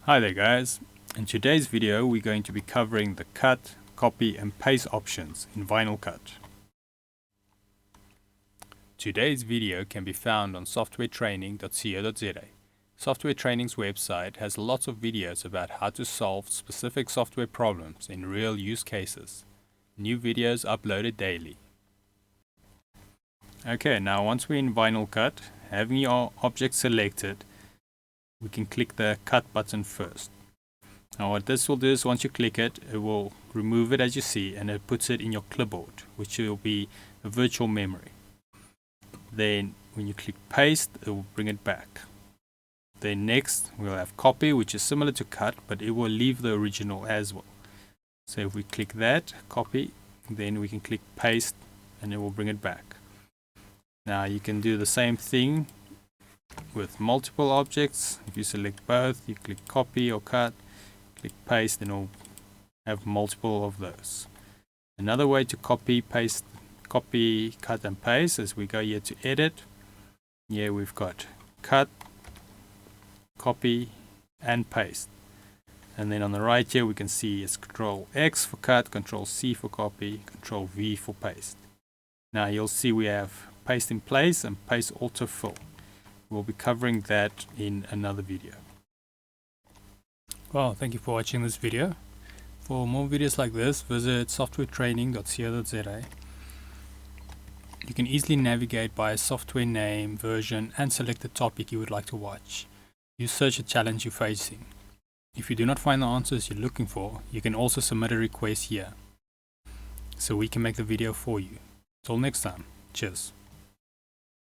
Hi there guys, in today's video we're going to be covering the cut, copy and paste options in VinylCut. Today's video can be found on softwaretraining.co.za. Software Training's website has lots of videos about how to solve specific software problems in real use cases. New videos uploaded daily. Okay, now once we're in VinylCut, having your object selected, we can click the cut button first. Now what this will do is once you click it, it will remove it as you see and it puts it in your clipboard, which will be a virtual memory. Then when you click paste, it will bring it back. Then next we'll have copy, which is similar to cut, but it will leave the original as well. So if we click that, copy, then we can click paste and it will bring it back. Now you can do the same thing with multiple objects. If you select both, you click copy or cut, click paste, and it'll have multiple of those. Another way to copy, cut and paste is we go here to edit. Here we've got cut, copy and paste. And then on the right here we can see it's Control X for cut, Control C for copy, Control V for paste. Now you'll see we have paste in place and paste autofill. We'll be covering that in another video. Well, thank you for watching this video. For more videos like this, visit softwaretraining.co.za. You can easily navigate by software name, version, and select the topic you would like to watch. You search a challenge you're facing. If you do not find the answers you're looking for, you can also submit a request here, so we can make the video for you. Till next time, cheers.